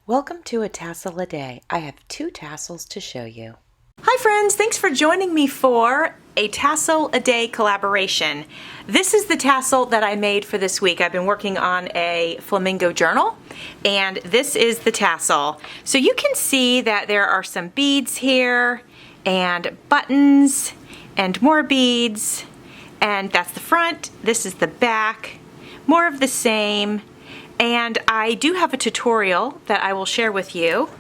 Welcome to A Tassel A Day. I have 2 tassels to show you. Hi friends, thanks for joining me for a Tassel A Day collaboration. This is the tassel that I made for this week. I've been working on a flamingo journal and this is the tassel. So you can see that there are some beads here and buttons and more beads, and that's the front. This is the back, more of the same. And I do have a tutorial that I will share with you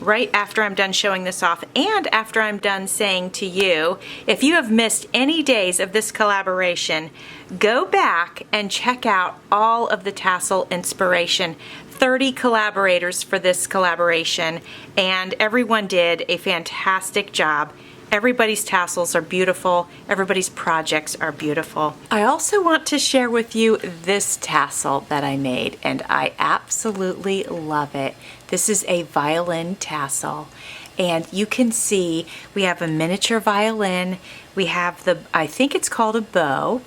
right after I'm done showing this off and after I'm done saying to you, if you have missed any days of this collaboration, go back and check out all of the tassel inspiration. 30 collaborators for this collaboration, and everyone did a fantastic job. Everybody's tassels are beautiful. Everybody's projects are beautiful. I also want to share with you this tassel that I made, and I absolutely love it. This is a violin tassel, and you can see we have a miniature violin. We have I think it's called a bow,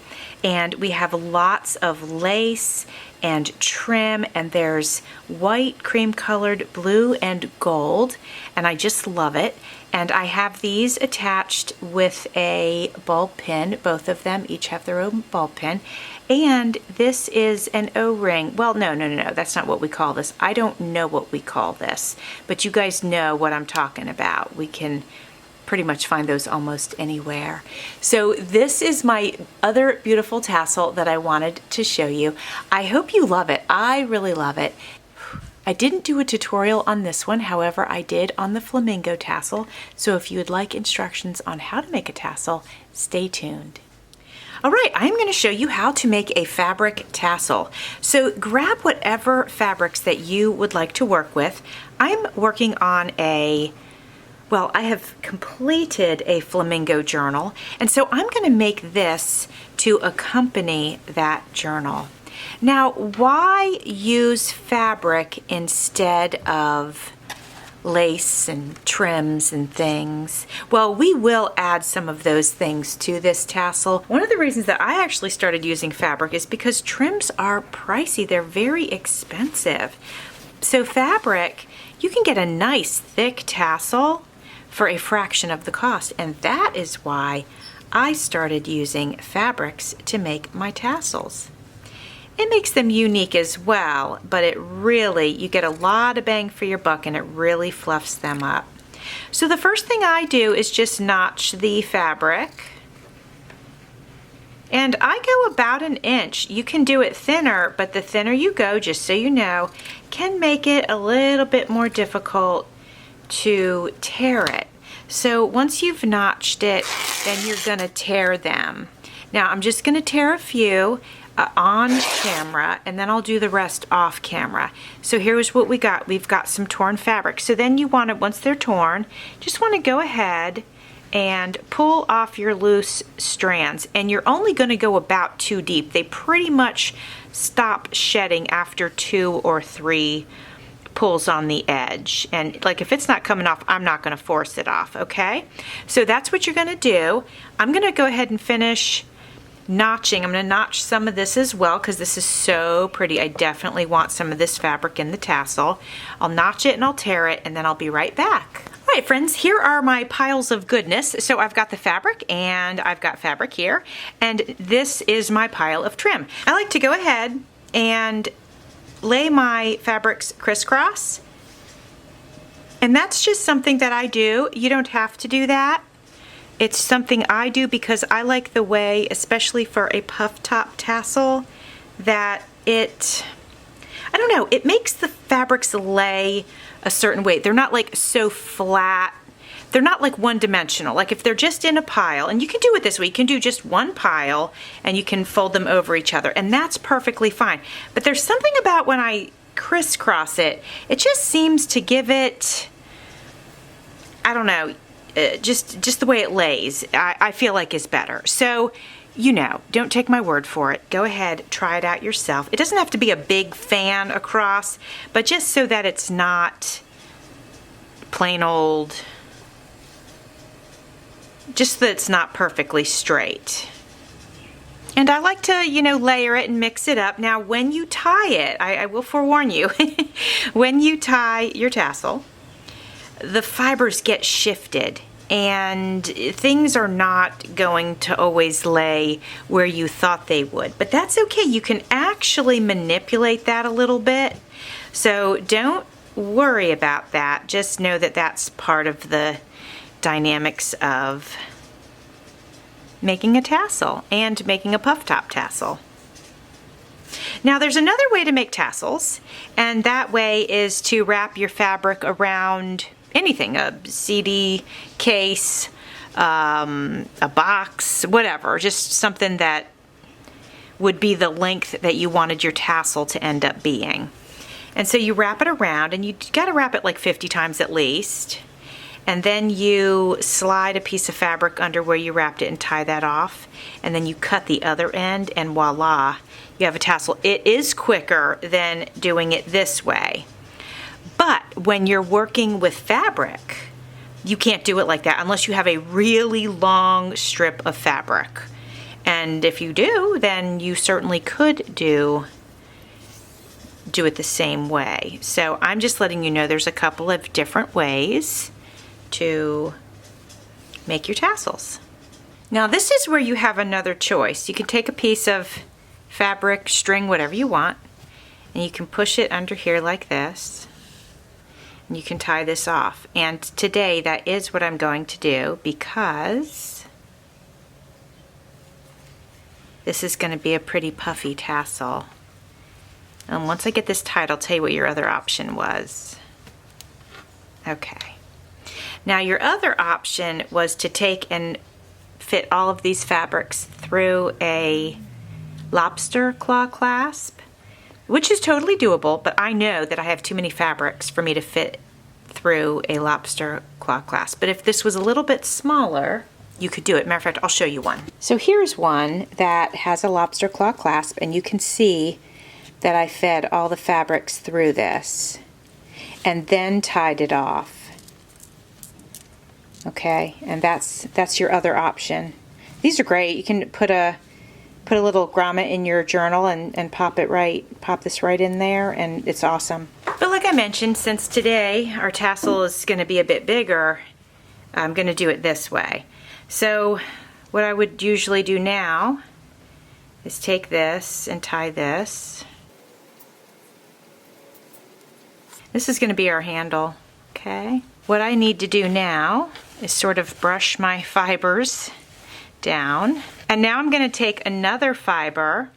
and we have lots of lace and trim, and there's white, cream colored, blue, and gold, and I just love it. And I have these attached with a bulb pin. Both of them each have their own bulb pin. And this is an O-ring. Well, no, that's not what we call this. I don't know what we call this, but you guys know what I'm talking about. We can pretty much find those almost anywhere. So this is my other beautiful tassel that I wanted to show you. I hope you love it. I really love it. I didn't do a tutorial on this one, however I did on the flamingo tassel, so if you would like instructions on how to make a tassel, stay tuned. Alright, I'm going to show you how to make a fabric tassel. So grab whatever fabrics that you would like to work with. I'm working on I have completed a flamingo journal, and so I'm going to make this to accompany that journal. Now, why use fabric instead of lace and trims and things? Well, we will add some of those things to this tassel. One of the reasons that I actually started using fabric is because trims are pricey. They're very expensive. So fabric, you can get a nice thick tassel for a fraction of the cost, and that is why I started using fabrics to make my tassels. It makes them unique as well, but you get a lot of bang for your buck, and it really fluffs them up. So the first thing I do is just notch the fabric, and I go about 1 inch. You can do it thinner, but the thinner you go, just so you know, can make it a little bit more difficult to tear it. So once you've notched it, then you're gonna tear them. Now I'm just gonna tear a few on camera, and then I'll do the rest off camera. So here's what we got. We've got some torn fabric. So then you want to, once they're torn, just want to go ahead and pull off your loose strands, and you're only going to go about 2 deep. They pretty much stop shedding after 2 or 3 pulls on the edge, and like if it's not coming off, I'm not going to force it off. Okay, so that's what you're going to do. I'm going to go ahead and finish notching. I'm going to notch some of this as well because this is so pretty. I definitely want some of this fabric in the tassel. I'll notch it and I'll tear it, and then I'll be right back. All right, friends, here are my piles of goodness. So I've got the fabric, and I've got fabric here, and this is my pile of trim. I like to go ahead and lay my fabrics crisscross, and that's just something that I do. You don't have to do that. It's something I do because I like the way, especially for a puff top tassel, that it makes the fabrics lay a certain way. They're not like so flat. They're not like one-dimensional. Like if they're just in a pile, and you can do it this way, you can do just one pile and you can fold them over each other, and that's perfectly fine. But there's something about when I crisscross it, it just seems to give it, I don't know, just the way it lays, I feel like is better. So, you know, don't take my word for it. Go ahead, try it out yourself. It doesn't have to be a big fan across, but just so that it's not plain old, just that it's not perfectly straight. And I like to, you know, layer it and mix it up. Now, when you tie it, I will forewarn you, when you tie your tassel, the fibers get shifted and things are not going to always lay where you thought they would. But that's okay. You can actually manipulate that a little bit. So don't worry about that. Just know that that's part of the dynamics of making a tassel and making a puff top tassel. Now there's another way to make tassels, and that way is to wrap your fabric around anything, a CD case, a box, whatever, just something that would be the length that you wanted your tassel to end up being. And so you wrap it around, and you gotta wrap it like 50 times at least. And then you slide a piece of fabric under where you wrapped it and tie that off. And then you cut the other end, and voila, you have a tassel. It is quicker than doing it this way. But when you're working with fabric, you can't do it like that unless you have a really long strip of fabric. And if you do, then you certainly could do it the same way. So I'm just letting you know there's a couple of different ways to make your tassels. Now this is where you have another choice. You can take a piece of fabric, string, whatever you want, and you can push it under here like this, and you can tie this off. And today that is what I'm going to do, because this is going to be a pretty puffy tassel. And once I get this tied, I'll tell you what your other option was. Okay. Now your other option was to take and fit all of these fabrics through a lobster claw clasp, which is totally doable, but I know that I have too many fabrics for me to fit through a lobster claw clasp. But if this was a little bit smaller, you could do it. Matter of fact, I'll show you one. So here's one that has a lobster claw clasp, and you can see that I fed all the fabrics through this and then tied it off. Okay, and that's your other option. These are great. You can put a little grommet in your journal and pop this right in there, and it's awesome. But like I mentioned, since today our tassel is going to be a bit bigger, I'm going to do it this way. So what I would usually do now is take this and tie this. This is going to be our handle, okay? What I need to do now is sort of brush my fibers down. And now I'm going to take another fiber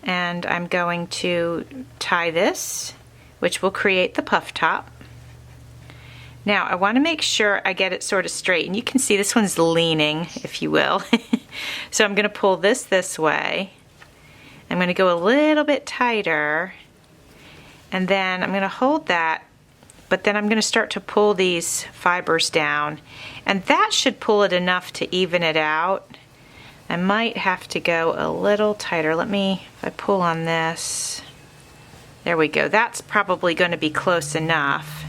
and I'm going to tie this, which will create the puff top. Now I want to make sure I get it sort of straight, and you can see this one's leaning, if you will. So I'm going to pull this way. I'm going to go a little bit tighter, and then I'm going to hold that, but then I'm going to start to pull these fibers down, and that should pull it enough to even it out. I might have to go a little tighter. If I pull on this, there we go. That's probably going to be close enough.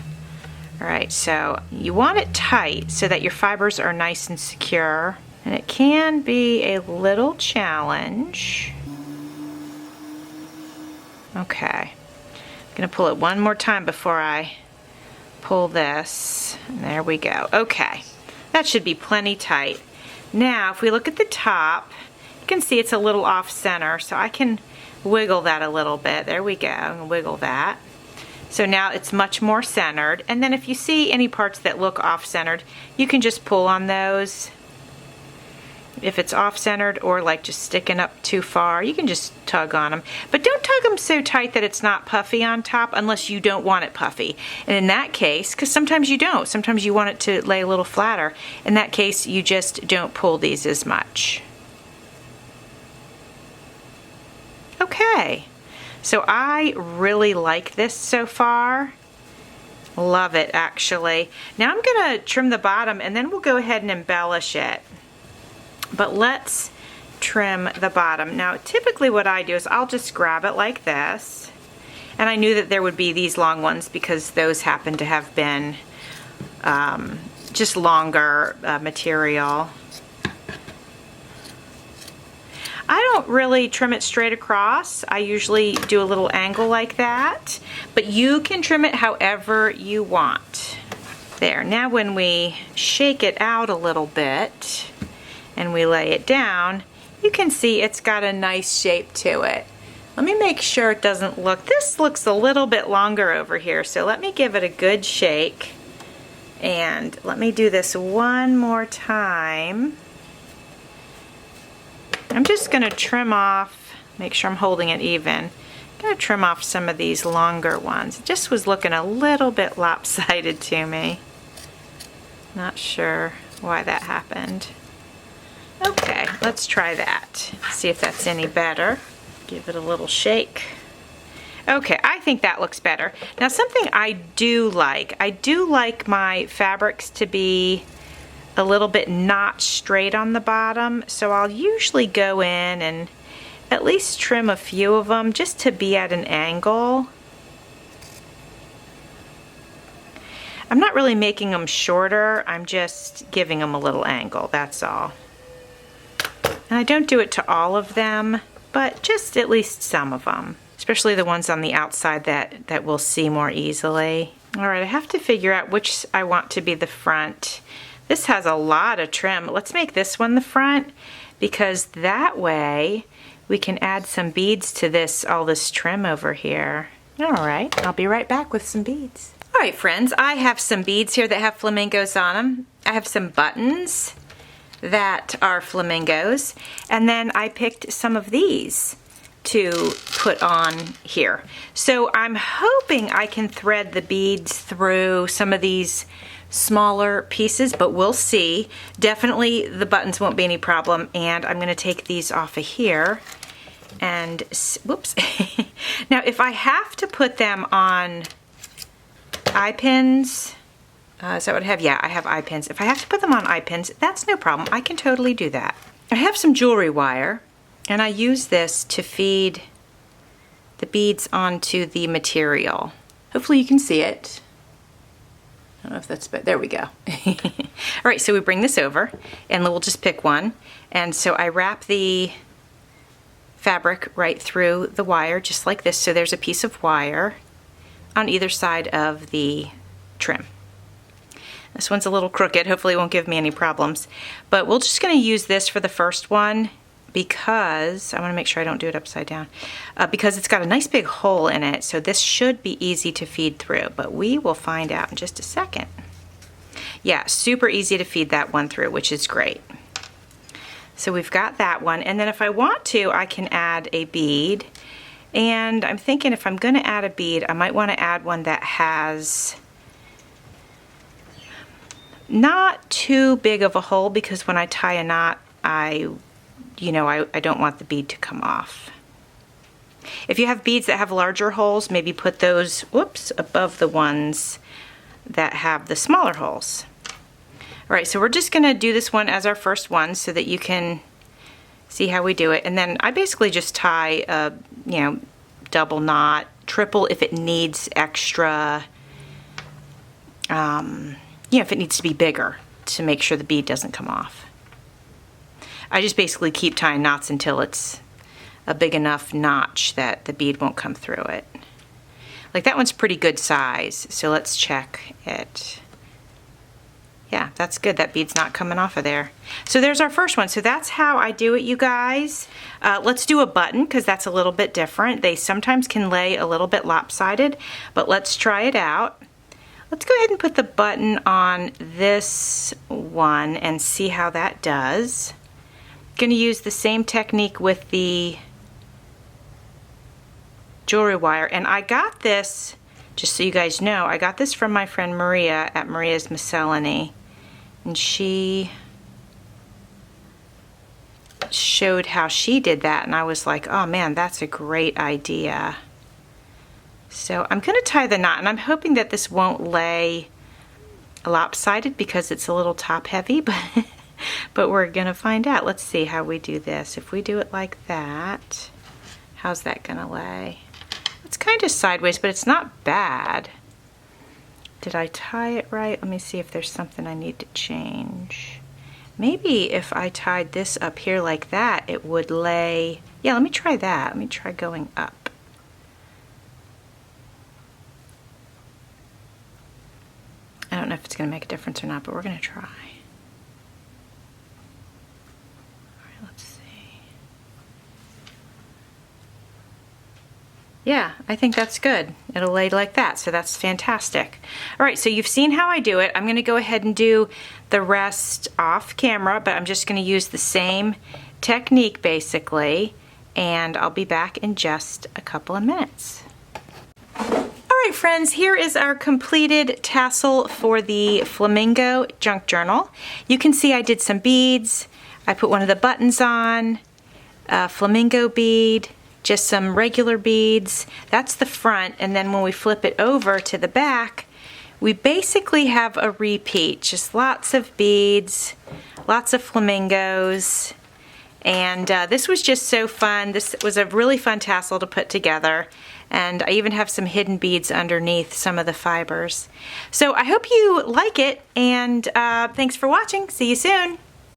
All right, so you want it tight so that your fibers are nice and secure, and it can be a little challenge. Okay, I'm going to pull it one more time before I pull this. And there we go. Okay, that should be plenty tight. Now, if we look at the top, you can see it's a little off center, so I can wiggle that a little bit. There we go, and wiggle that. So now it's much more centered. And then if you see any parts that look off centered, you can just pull on those. If it's off centered or like just sticking up too far, you can just tug on them. But don't tug them so tight that it's not puffy on top unless you don't want it puffy. And in that case, because sometimes you don't, sometimes you want it to lay a little flatter. In that case, you just don't pull these as much. Okay, so I really like this so far. Love it, actually. Now I'm gonna trim the bottom and then we'll go ahead and embellish it. But let's trim the bottom. Now typically what I do is I'll just grab it like this, and I knew that there would be these long ones because those happen to have been just longer material. don't really trim it straight across. I usually do a little angle like that, but you can trim it however you want. There, now when we shake it out a little bit and we lay it down, you can see it's got a nice shape to it. Let me make sure it doesn't look, this looks a little bit longer over here, so let me give it a good shake. And let me do this one more time. I'm just going to trim off, make sure I'm holding it even. I'm going to trim off some of these longer ones. It just was looking a little bit lopsided to me. Not sure why that happened. Okay, let's try that. See if that's any better. Give it a little shake. Okay, I think that looks better. Now something I do like my fabrics to be a little bit not straight on the bottom, so I'll usually go in and at least trim a few of them just to be at an angle. I'm not really making them shorter, I'm just giving them a little angle, that's all. And I don't do it to all of them, but just at least some of them. Especially the ones on the outside that we'll see more easily. All right, I have to figure out which I want to be the front. This has a lot of trim. Let's make this one the front because that way we can add some beads to this, all this trim over here. All right, I'll be right back with some beads. All right, friends, I have some beads here that have flamingos on them. I have some buttons that are flamingos, and then I picked some of these to put on here. So I'm hoping I can thread the beads through some of these smaller pieces, but we'll see. Definitely the buttons won't be any problem, and I'm going to take these off of here and whoops. Now if I have to put them on eye pins, is that what I have? Yeah, I have eye pins. If I have to put them on eye pins, that's no problem. I can totally do that. I have some jewelry wire, and I use this to feed the beads onto the material. Hopefully you can see it. I don't know if that's, but there we go. All right, so we bring this over, and we'll just pick one. And so I wrap the fabric right through the wire, just like this. So there's a piece of wire on either side of the trim. This one's a little crooked. Hopefully it won't give me any problems. But we're just going to use this for the first one because I want to make sure I don't do it upside down. Because it's got a nice big hole in it, so this should be easy to feed through. But we will find out in just a second. Yeah, super easy to feed that one through, which is great. So we've got that one. And then if I want to, I can add a bead. And I'm thinking if I'm going to add a bead, I might want to add one that has not too big of a hole, because when I tie a knot, I don't want the bead to come off. If you have beads that have larger holes, maybe put those, whoops, above the ones that have the smaller holes. All right, so we're just gonna do this one as our first one so that you can see how we do it. And then I basically just tie a, double knot, triple if it needs extra, if it needs to be bigger to make sure the bead doesn't come off. I just basically keep tying knots until it's a big enough notch that the bead won't come through it. Like that one's pretty good size, so let's check it. Yeah, that's good. That bead's not coming off of there. So there's our first one. So that's how I do it, you guys. Let's do a button because that's a little bit different. They sometimes can lay a little bit lopsided, but let's try it out. Let's go ahead and put the button on this one and see how that does. Going to use the same technique with the jewelry wire, and I got this, just so you guys know, I got this from my friend Maria at Maria's Miscellany, and she showed how she did that, and I was like, oh man, that's a great idea. So I'm going to tie the knot, and I'm hoping that this won't lay lopsided because it's a little top heavy, but we're going to find out. Let's see how we do this. If we do it like that, how's that going to lay? It's kind of sideways, but it's not bad. Did I tie it right? Let me see if there's something I need to change. Maybe if I tied this up here like that, it would lay Yeah, let me try that. Let me try going up. I don't know if it's going to make a difference or not, but we're going to try. All right, let's see. Yeah, I think that's good. It'll lay like that, so that's fantastic. All right, so you've seen how I do it. I'm going to go ahead and do the rest off camera, but I'm just going to use the same technique basically, and I'll be back in just a couple of minutes. All right, friends, here is our completed tassel for the Flamingo Junk Journal. You can see I did some beads. I put one of the buttons on, a flamingo bead, just some regular beads. That's the front, and then when we flip it over to the back, we basically have a repeat, just lots of beads, lots of flamingos, and this was just so fun. This was a really fun tassel to put together, and I even have some hidden beads underneath some of the fibers. So I hope you like it, and thanks for watching. See you soon.